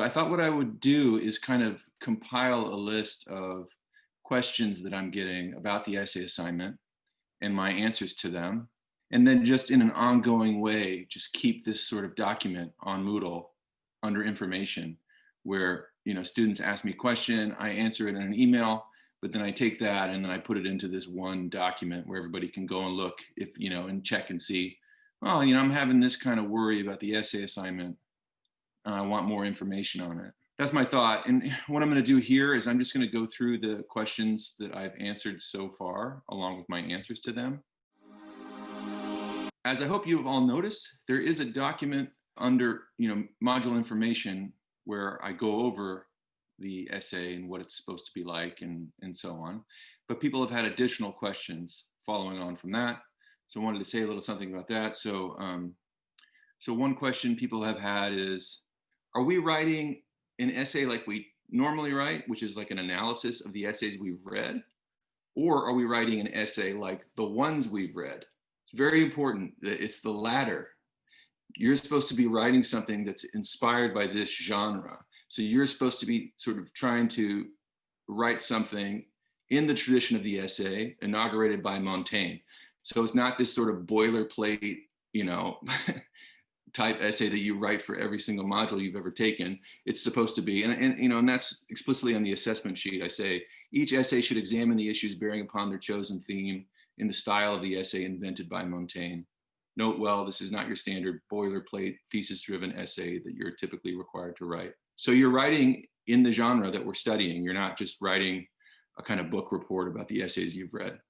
But I thought what I would do is kind of compile a list of questions that I'm getting about the essay assignment and my answers to them. And then just in an ongoing way, just keep this sort of document on Moodle under information where, students ask me a question, I answer it in an email, but then I take that and then I put it into this one document where everybody can go and look and check and see, oh, I'm having this kind of worry about the essay assignment. I want more information on it. That's my thought. And what I'm going to do here is I'm just going to go through the questions that I've answered so far, along with my answers to them. As I hope you have all noticed, there is a document under module information where I go over the essay and what it's supposed to be like and so on. But people have had additional questions following on from that. So I wanted to say a little something about that. So one question people have had is, are we writing an essay like we normally write, which is like an analysis of the essays we've read? Or are we writing an essay like the ones we've read? It's very important that it's the latter. You're supposed to be writing something that's inspired by this genre. So you're supposed to be sort of trying to write something in the tradition of the essay inaugurated by Montaigne. So it's not this sort of boilerplate, type essay that you write for every single module you've ever taken. It's supposed to be, and that's explicitly on the assessment sheet. I say each essay should examine the issues bearing upon their chosen theme in the style of the essay invented by Montaigne. Note well, this is not your standard boilerplate thesis-driven essay that you're typically required to write. So you're writing in the genre that we're studying. You're not just writing a kind of book report about the essays you've read.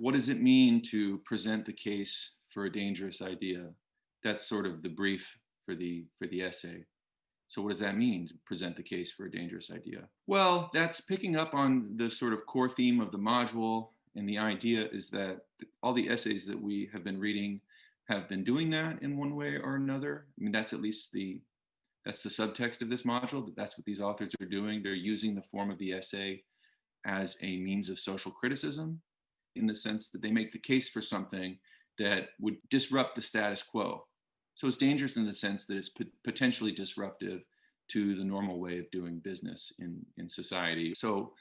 What does it mean to present the case for a dangerous idea? That's sort of the brief for the essay. So what does that mean, to present the case for a dangerous idea? Well, that's picking up on the sort of core theme of the module, and the idea is that all the essays that we have been reading have been doing that in one way or another. I mean, that's at least that's the subtext of this module. That's what these authors are doing. They're using the form of the essay as a means of social criticism, in the sense that they make the case for something that would disrupt the status quo. So it's dangerous in the sense that it's potentially disruptive to the normal way of doing business in society. So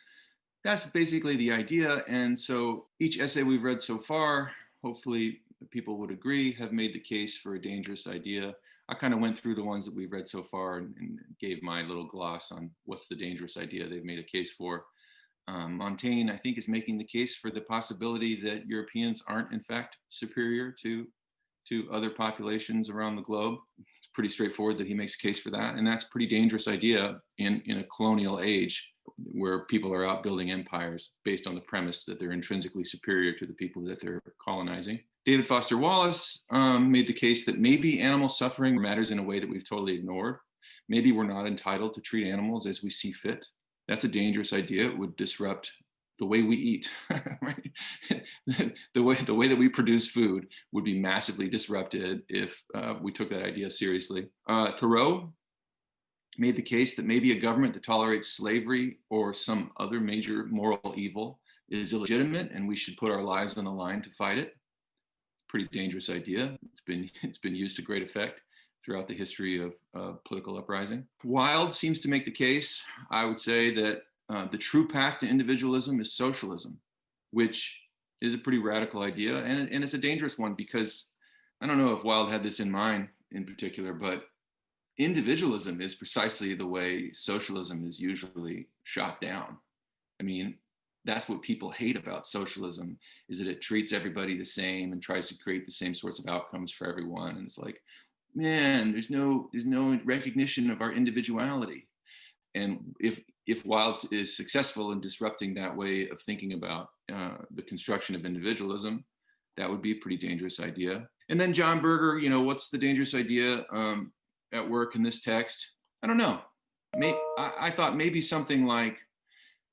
that's basically the idea. And so each essay we've read so far, hopefully people would agree, have made the case for a dangerous idea. I kind of went through the ones that we've read so far and gave my little gloss on what's the dangerous idea they've made a case for. Montaigne, I think, is making the case for the possibility that Europeans aren't, in fact, superior to other populations around the globe. It's pretty straightforward that he makes a case for that. And that's a pretty dangerous idea in a colonial age where people are out building empires based on the premise that they're intrinsically superior to the people that they're colonizing. David Foster Wallace made the case that maybe animal suffering matters in a way that we've totally ignored. Maybe we're not entitled to treat animals as we see fit. That's a dangerous idea. It would disrupt the way we eat, right? the way that we produce food would be massively disrupted if we took that idea seriously. Thoreau made the case that maybe a government that tolerates slavery or some other major moral evil is illegitimate, and we should put our lives on the line to fight it. Pretty dangerous idea. It's been used to great effect throughout the history of political uprising. Wilde seems to make the case, I would say, that the true path to individualism is socialism, which is a pretty radical idea. And it's a dangerous one because I don't know if Wilde had this in mind in particular, but individualism is precisely the way socialism is usually shot down. I mean, that's what people hate about socialism, is that it treats everybody the same and tries to create the same sorts of outcomes for everyone. And it's like, man, there's no recognition of our individuality. And if Wilde is successful in disrupting that way of thinking about the construction of individualism, that would be a pretty dangerous idea. And then John Berger, what's the dangerous idea at work in this text? I don't know. I thought maybe something like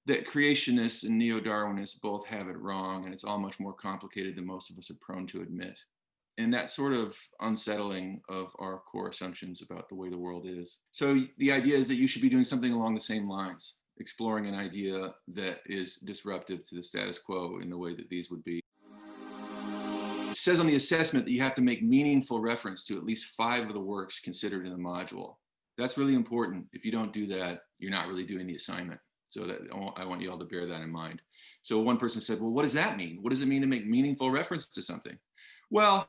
that creationists and neo-Darwinists both have it wrong, and it's all much more complicated than most of us are prone to admit. And that sort of unsettling of our core assumptions about the way the world is. So the idea is that you should be doing something along the same lines, exploring an idea that is disruptive to the status quo in the way that these would be. It says on the assessment that you have to make meaningful reference to at least 5 of the works considered in the module. That's really important. If you don't do that, you're not really doing the assignment. So that I want you all to bear that in mind. So one person said, well, what does that mean? What does it mean to make meaningful reference to something? Well,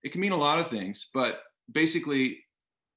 it can mean a lot of things, but basically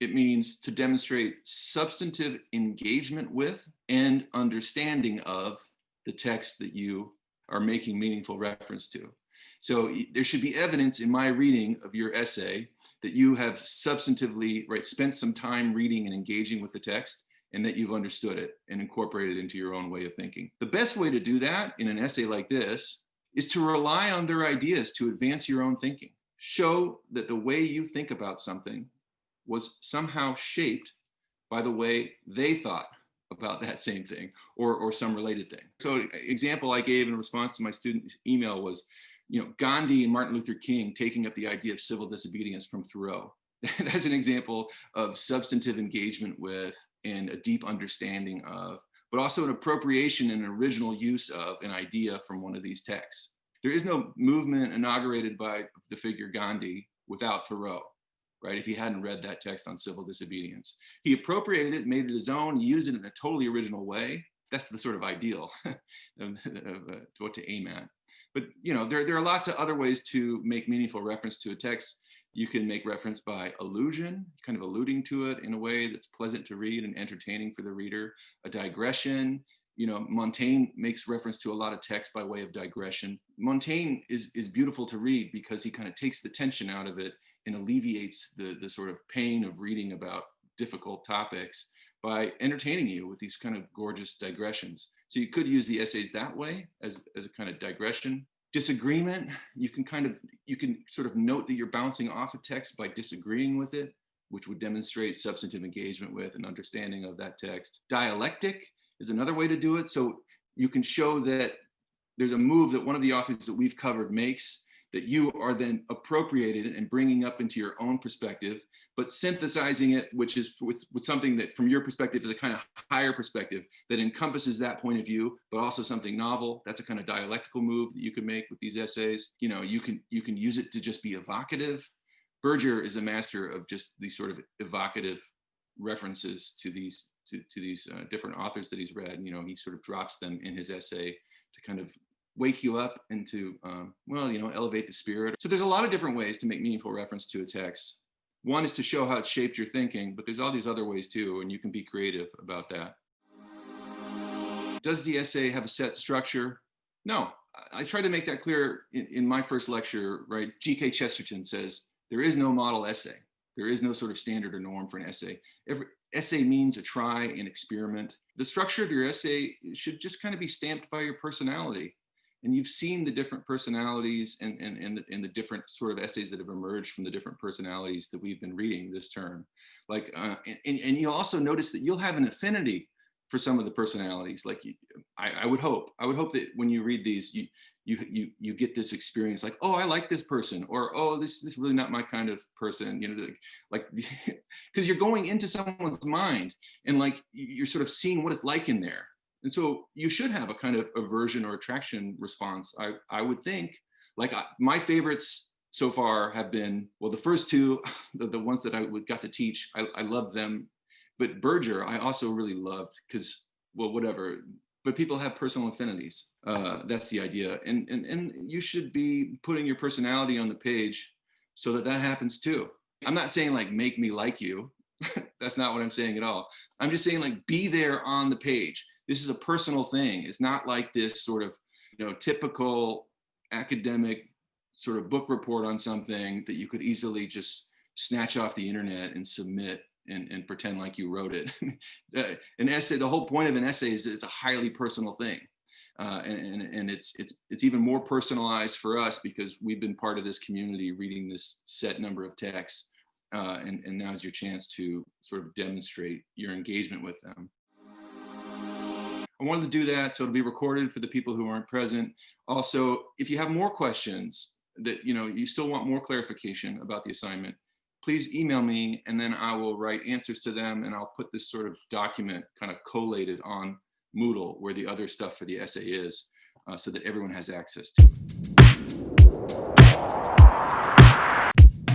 it means to demonstrate substantive engagement with and understanding of the text that you are making meaningful reference to. So there should be evidence in my reading of your essay that you have substantively, right, spent some time reading and engaging with the text, and that you've understood it and incorporated it into your own way of thinking. The best way to do that in an essay like this is to rely on their ideas to advance your own thinking. Show that the way you think about something was somehow shaped by the way they thought about that same thing or some related thing. So example I gave in response to my student email was, Gandhi and Martin Luther King taking up the idea of civil disobedience from Thoreau. That's an example of substantive engagement with and a deep understanding of, but also an appropriation and an original use of an idea from one of these texts. There is no movement inaugurated by the figure Gandhi without Thoreau, right? If he hadn't read that text on civil disobedience. He appropriated it, made it his own, used it in a totally original way. That's the sort of ideal of what to aim at. But there are lots of other ways to make meaningful reference to a text. You can make reference by allusion, kind of alluding to it in a way that's pleasant to read and entertaining for the reader. A digression, Montaigne makes reference to a lot of text by way of digression. Montaigne is beautiful to read because he kind of takes the tension out of it and alleviates the sort of pain of reading about difficult topics by entertaining you with these kind of gorgeous digressions. So you could use the essays that way as a kind of digression. Disagreement, you can sort of note that you're bouncing off a text by disagreeing with it, which would demonstrate substantive engagement with and understanding of that text. Dialectic is another way to do it. So you can show that there's a move that one of the authors that we've covered makes that you are then appropriated and bringing up into your own perspective, but synthesizing it, which is with something that from your perspective is a kind of higher perspective that encompasses that point of view, but also something novel. That's a kind of dialectical move that you can make with these essays. You can use it to just be evocative. Berger is a master of just these sort of evocative references to these different authors that he's read. He sort of drops them in his essay to kind of wake you up and to, elevate the spirit. So there's a lot of different ways to make meaningful reference to a text. One is to show how it shaped your thinking, but there's all these other ways too, and you can be creative about that. Does the essay have a set structure? No, I tried to make that clear in my first lecture, right? G.K. Chesterton says, there is no model essay. There is no sort of standard or norm for an essay. Every essay means a try and experiment. The structure of your essay should just kind of be stamped by your personality. And you've seen the different personalities and the different sort of essays that have emerged from the different personalities that we've been reading this term. And you'll also notice that you'll have an affinity for some of the personalities. Like I would hope that when you read these, you get this experience like, oh, I like this person, or oh, this is really not my kind of person, because you're going into someone's mind and like you're sort of seeing what it's like in there. And so you should have a kind of aversion or attraction response. I would think, my favorites so far have been, well, the first two, the ones that I got to teach, I loved them. But Berger, I also really loved because, well, whatever. But people have personal affinities. That's the idea. And you should be putting your personality on the page so that happens too. I'm not saying like, make me like you. That's not what I'm saying at all. I'm just saying like, be there on the page. This is a personal thing. It's not like this sort of, typical academic sort of book report on something that you could easily just snatch off the internet and submit and pretend like you wrote it. An essay, the whole point of an essay is it's a highly personal thing. And it's even more personalized for us because we've been part of this community reading this set number of texts. And now's your chance to sort of demonstrate your engagement with them. I wanted to do that so it'll be recorded for the people who aren't present. Also, if you have more questions that you still want more clarification about the assignment, please email me and then I will write answers to them and I'll put this sort of document kind of collated on Moodle where the other stuff for the essay is so that everyone has access to it.